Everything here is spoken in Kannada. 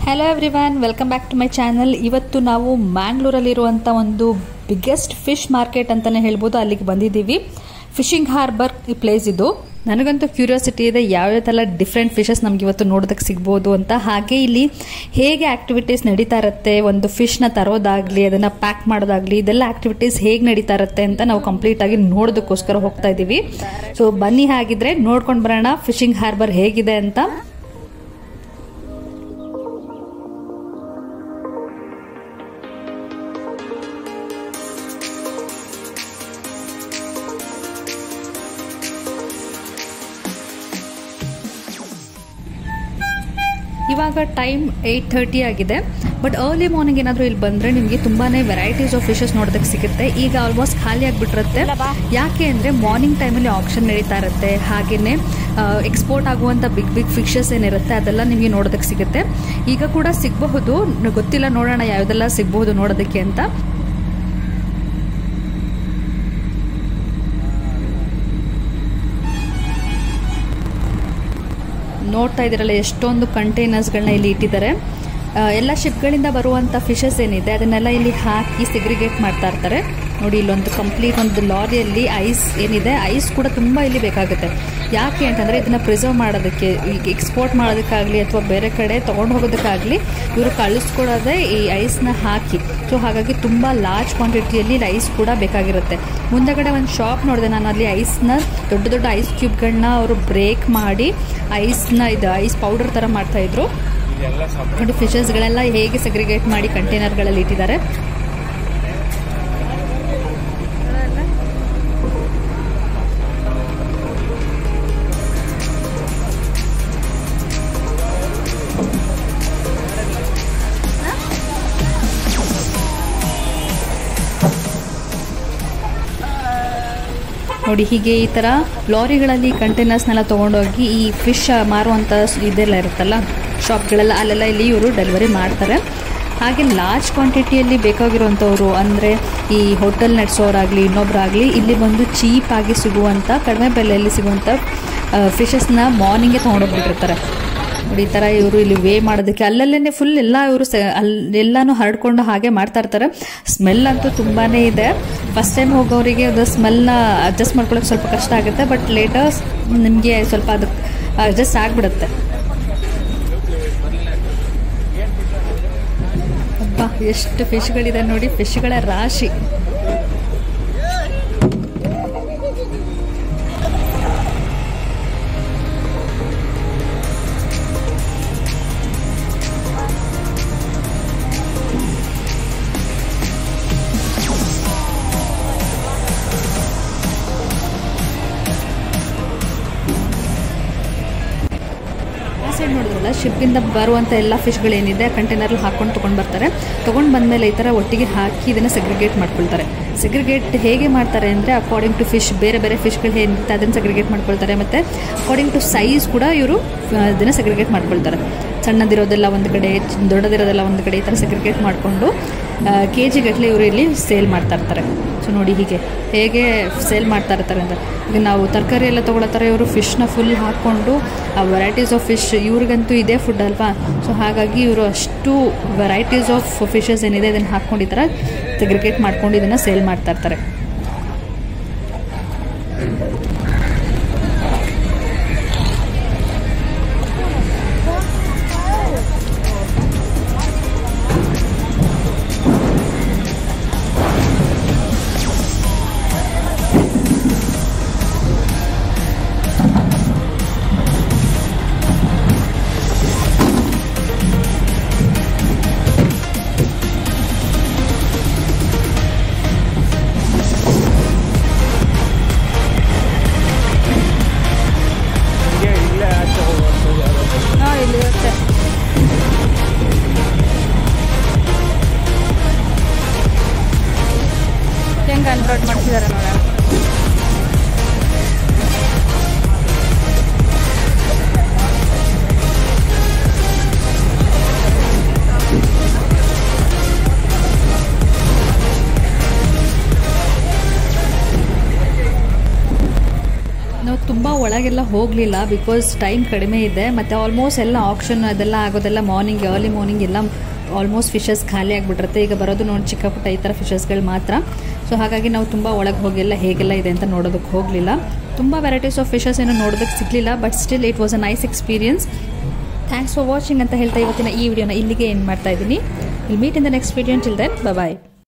Hello everyone, welcome back to my channel. ಇವತ್ತು ನಾವು ಮ್ಯಾಂಗ್ಳೂರಲ್ಲಿರುವಂಥ ಒಂದು ಬಿಗ್ಗೆಸ್ಟ್ ಫಿಶ್ ಮಾರ್ಕೆಟ್ ಅಂತಲೇ ಹೇಳ್ಬೋದು, ಅಲ್ಲಿಗೆ ಬಂದಿದ್ದೀವಿ. ಫಿಶಿಂಗ್ ಹಾರ್ಬರ್ ಈ ಪ್ಲೇಸ್ ಇದು. ನನಗಂತೂ ಕ್ಯೂರಿಯಾಸಿಟಿ ಇದೆ ಯಾವ್ಯಾವ ಥರ ಡಿಫ್ರೆಂಟ್ ಫಿಶಸ್ ನಮ್ಗೆ ಇವತ್ತು ನೋಡೋದಕ್ಕೆ ಸಿಗ್ಬೋದು ಅಂತ. ಹಾಗೆ ಇಲ್ಲಿ ಹೇಗೆ ಆಕ್ಟಿವಿಟೀಸ್ ನಡೀತಾ ಇರುತ್ತೆ, ಒಂದು ಫಿಶ್ನ ತರೋದಾಗ್ಲಿ, ಅದನ್ನು ಪ್ಯಾಕ್ ಮಾಡೋದಾಗ್ಲಿ, ಇದೆಲ್ಲ ಆಕ್ಟಿವಿಟೀಸ್ ಹೇಗೆ ನಡೀತಾ ಇರುತ್ತೆ ಅಂತ ನಾವು ಕಂಪ್ಲೀಟ್ ಆಗಿ ನೋಡೋದಕ್ಕೋಸ್ಕರ ಹೋಗ್ತಾ ಇದ್ದೀವಿ. ಸೊ ಬನ್ನಿ, ಹಾಗಿದ್ರೆ ನೋಡ್ಕೊಂಡು ಬರೋಣ ಫಿಶಿಂಗ್ ಹಾರ್ಬರ್ ಹೇಗಿದೆ ಅಂತ. ಇವಾಗ ಟೈಮ್ 8:30 ಆಗಿದೆ. ಬಟ್ ಅರ್ಲಿ ಮಾರ್ನಿಂಗ್ ಏನಾದರೂ ಇಲ್ಲಿ ಬಂದರೆ ನಿಮಗೆ ತುಂಬಾ ವೆರೈಟೀಸ್ ಆಫ್ ಫಿಶಸ್ ನೋಡೋದಕ್ಕೆ ಸಿಗುತ್ತೆ. ಈಗ ಆಲ್ಮೋಸ್ಟ್ ಖಾಲಿ ಆಗಿಬಿಟ್ಟಿರುತ್ತೆ. ಯಾಕೆ ಅಂದರೆ ಮಾರ್ನಿಂಗ್ ಟೈಮಲ್ಲಿ ಆಕ್ಷನ್ ನಡೀತಾ ಇರುತ್ತೆ. ಹಾಗೆಯೇ ಎಕ್ಸ್ಪೋರ್ಟ್ ಆಗುವಂಥ ಬಿಗ್ ಬಿಗ್ ಫಿಶಸ್ ಏನಿರುತ್ತೆ ಅದೆಲ್ಲ ನಿಮಗೆ ನೋಡೋದಕ್ಕೆ ಸಿಗುತ್ತೆ. ಈಗ ಕೂಡ ಸಿಗಬಹುದು, ಗೊತ್ತಿಲ್ಲ, ನೋಡೋಣ ಯಾವುದೆಲ್ಲ ಸಿಗಬಹುದು ನೋಡೋದಕ್ಕೆ ಅಂತ. ನೋಡ್ತಾ ಇದ್ದೀರಲ್ಲ ಎಷ್ಟೊಂದು ಕಂಟೈನರ್ಸ್ಗಳನ್ನ ಇಲ್ಲಿ ಇಟ್ಟಿದ್ದಾರೆ. ಎಲ್ಲ ಶಿಪ್ಗಳಿಂದ ಬರುವಂಥ ಫಿಶಸ್ ಏನಿದೆ ಅದನ್ನೆಲ್ಲ ಇಲ್ಲಿ ಹಾಕಿ ಸೆಗ್ರಿಗೇಟ್ ಮಾಡ್ತಾ ಇರ್ತಾರೆ. ನೋಡಿ, ಇಲ್ಲೊಂದು ಕಂಪ್ಲೀಟ್ ಒಂದು ಲಾರಿಯಲ್ಲಿ ಐಸ್ ಏನಿದೆ, ಐಸ್ ಕೂಡ ತುಂಬ ಇಲ್ಲಿ ಬೇಕಾಗುತ್ತೆ. ಯಾಕೆ ಅಂತಂದರೆ ಇದನ್ನು ಪ್ರಿಸರ್ವ್ ಮಾಡೋದಕ್ಕೆ, ಈಗ ಎಕ್ಸ್ಪೋರ್ಟ್ ಮಾಡೋದಕ್ಕಾಗಲಿ ಅಥವಾ ಬೇರೆ ಕಡೆ ತೊಗೊಂಡು ಹೋಗೋದಕ್ಕಾಗಲಿ ಇವರು ಕಳಿಸ್ಕೊಡೋದೇ ಈ ಐಸ್ನ ಹಾಕಿ. ಸೊ ಹಾಗಾಗಿ ತುಂಬ ಲಾರ್ಜ್ ಕ್ವಾಂಟಿಟಿಯಲ್ಲಿ ಇಲ್ಲಿ ಐಸ್ ಕೂಡ ಬೇಕಾಗಿರುತ್ತೆ. ಮುಂದಗಡೆ ಒಂದು ಶಾಪ್ ನೋಡಿದೆ ನಾನು, ಅಲ್ಲಿ ಐಸ್ನ ದೊಡ್ಡ ದೊಡ್ಡ ಐಸ್ ಕ್ಯೂಬ್ಗಳನ್ನ ಅವರು ಬ್ರೇಕ್ ಮಾಡಿ ಐಸ್ನ ಇದು ಐಸ್ ಪೌಡರ್ ಥರ ಮಾಡ್ತಾಯಿದ್ರು. ನೋಡಿ, ಫಿಶಸ್ಗಳೆಲ್ಲ ಹೇಗೆ ಸೆಗ್ರಿಗೇಟ್ ಮಾಡಿ ಕಂಟೈನರ್ಗಳಲ್ಲಿ ಇಟ್ಟಿದ್ದಾರೆ. ನೋಡಿ, ಹೀಗೆ ಈ ಥರ ಲಾರಿಗಳಲ್ಲಿ ಕಂಟೈನರ್ಸ್ನೆಲ್ಲ ತೊಗೊಂಡೋಗಿ ಈ ಫಿಶ್ ಮಾರುವಂಥ ಇದೆಲ್ಲ ಇರುತ್ತಲ್ಲ ಶಾಪ್ಗಳೆಲ್ಲ, ಅಲ್ಲೆಲ್ಲ ಇಲ್ಲಿ ಇವರು ಡೆಲಿವರಿ ಮಾಡ್ತಾರೆ. ಹಾಗೆ ಲಾರ್ಜ್ ಕ್ವಾಂಟಿಟಿಯಲ್ಲಿ ಬೇಕಾಗಿರುವಂಥವ್ರು ಅಂದರೆ ಈ ಹೋಟೆಲ್ ನಡೆಸೋರಾಗಲಿ ಇನ್ನೊಬ್ಬರಾಗಲಿ ಇಲ್ಲಿ ಬಂದು ಚೀಪಾಗಿ ಸಿಗುವಂಥ, ಕಡಿಮೆ ಬೆಲೆಯಲ್ಲಿ ಸಿಗುವಂಥ ಫಿಶಸ್ನ ಮಾರ್ನಿಂಗೇ ತೊಗೊಂಡೋಗ್ಬಿಟ್ಟಿರ್ತಾರೆ. ನೋಡಿ, ಈ ಥರ ಇವರು ಇಲ್ಲಿ ವೇ ಮಾಡೋದಕ್ಕೆ ಅಲ್ಲಲ್ಲೇ ಫುಲ್ ಎಲ್ಲ ಇವರು ಎಲ್ಲನೂ ಹರಡ್ಕೊಂಡು ಹಾಗೆ ಮಾಡ್ತಾ ಇರ್ತಾರೆ. ಸ್ಮೆಲ್ ಅಂತೂ ತುಂಬಾ ಇದೆ. ಫಸ್ಟ್ ಟೈಮ್ ಹೋಗೋರಿಗೆ ಅದು ಸ್ಮೆಲ್ನ ಅಡ್ಜಸ್ಟ್ ಮಾಡ್ಕೊಳ್ಳೋಕೆ ಸ್ವಲ್ಪ ಕಷ್ಟ ಆಗುತ್ತೆ. ಬಟ್ ಲೇಟರ್ಸ್ ನಿಮಗೆ ಸ್ವಲ್ಪ ಅದು ಅಡ್ಜಸ್ಟ್ ಆಗಿಬಿಡುತ್ತೆ. ಅಬ್ಬಾ, ಎಷ್ಟು ಫಿಶ್ಗಳಿದೆ ನೋಡಿ, ಫಿಶ್ಗಳ ರಾಶಿ. ಸೈಡ್ ನೋಡಿದ್ರಲ್ಲ, ಶಿಪ್ಪಿಂದ ಬರುವಂಥ ಎಲ್ಲ ಫಿಶ್ಗಳೇನಿದೆ ಕಂಟೈನರ್ಲ್ಲಿ ಹಾಕ್ಕೊಂಡು ತೊಗೊಂಡು ಬರ್ತಾರೆ. ತೊಗೊಂಡು ಬಂದಮೇಲೆ ಈ ಥರ ಒಟ್ಟಿಗೆ ಹಾಕಿ ಇದನ್ನು ಸೆಗ್ರಿಗೇಟ್ ಮಾಡ್ಕೊಳ್ತಾರೆ. ಸೆಗ್ರಿಗೇಟ್ ಹೇಗೆ ಮಾಡ್ತಾರೆ ಅಂದರೆ ಅಕಾರ್ಡಿಂಗ್ ಟು ಫಿಶ್, ಬೇರೆ ಬೇರೆ ಫಿಶ್ಗಳು ಏನಿರುತ್ತೆ ಅದನ್ನು ಸೆಗ್ರಿಗೇಟ್ ಮಾಡ್ಕೊಳ್ತಾರೆ. ಮತ್ತು ಅಕಾರ್ಡಿಂಗ್ ಟು ಸೈಜ್ ಕೂಡ ಇವರು ಇದನ್ನು ಸೆಗ್ರಿಗೇಟ್ ಮಾಡ್ಕೊಳ್ತಾರೆ. ಸಣ್ಣದಿರೋದೆಲ್ಲ ಒಂದು ಕಡೆ, ದೊಡ್ಡದಿರೋದೆಲ್ಲ ಒಂದು ಕಡೆ, ಈ ಥರ ಸೆಗ್ರಿಗೇಟ್ ಮಾಡಿಕೊಂಡು KG ಗಟ್ಟಲೆ ಇವರು ಇಲ್ಲಿ ಸೇಲ್ ಮಾಡ್ತಾ ಇರ್ತಾರೆ. ಸೊ ನೋಡಿ ಹೀಗೆ ಹೇಗೆ ಸೇಲ್ ಮಾಡ್ತಾ ಇರ್ತಾರೆ ಅಂತ. ಈಗ ನಾವು ತರಕಾರಿ ಎಲ್ಲ ತೊಗೊಳತ್ತಾರೆ, ಇವರು ಫಿಶ್ನ ಫುಲ್ ಹಾಕ್ಕೊಂಡು ಆ ವೆರೈಟೀಸ್ ಆಫ್ ಫಿಶ್, ಇವ್ರಿಗಂತೂ ಇದೇ ಫುಡ್ ಅಲ್ವಾ. ಸೊ ಹಾಗಾಗಿ ಇವರು ಅಷ್ಟು ವೆರೈಟೀಸ್ ಆಫ್ ಫಿಶಸ್ ಏನಿದೆ ಇದನ್ನು ಹಾಕ್ಕೊಂಡು ಈ ಥರ ಸೆಗ್ರಿಗೇಟ್ ಮಾಡ್ಕೊಂಡು ಇದನ್ನು ಸೇಲ್ ಮಾಡ್ತಾ ಇರ್ತಾರೆ. ನಾವು ತುಂಬ ಒಳಗೆಲ್ಲ ಹೋಗಲಿಲ್ಲ, ಬಿಕಾಸ್ ಟೈಮ್ ಕಡಿಮೆ ಇದೆ. ಮತ್ತು ಆಲ್ಮೋಸ್ಟ್ ಎಲ್ಲ ಆಕ್ಷನ್ ಅದೆಲ್ಲ ಆಗೋದೆಲ್ಲ ಮಾರ್ನಿಂಗ್, ಅರ್ಲಿ ಮಾರ್ನಿಂಗ್ ಎಲ್ಲ ಆಲ್ಮೋಸ್ಟ್ ಫಿಶಸ್ ಖಾಲಿ ಆಗಿಬಿಟ್ಟಿರುತ್ತೆ. ಈಗ ಬರೋದು ನೋಡಿ ಚಿಕ್ಕ ಪುಟ್ಟ ಈ ಥರ ಫಿಶಸ್ಗಳು ಮಾತ್ರ. ಸೊ ಹಾಗಾಗಿ ನಾವು ತುಂಬ ಒಳಗೆ ಹೋಗಿಲ್ಲ, ಹೇಗೆಲ್ಲ ಇದೆ ಅಂತ ನೋಡೋದಕ್ಕೆ ಹೋಗಲಿಲ್ಲ. ತುಂಬ ವೆರೈಟೀಸ್ ಆಫ್ ಫಿಶಸ್ ಏನೋ ನೋಡೋದಕ್ಕೆ ಸಿಗಲಿಲ್ಲ, but still it was a nice experience. Thanks for watching ಅಂತ ಹೇಳ್ತಾ ಇವತ್ತಿನ ಈ ವಿಡಿಯೋನ ಇಲ್ಲಿಗೆ ಏನು ಮಾಡ್ತಾ ಇದ್ದೀನಿ. Will meet in the next video. Till then, bye.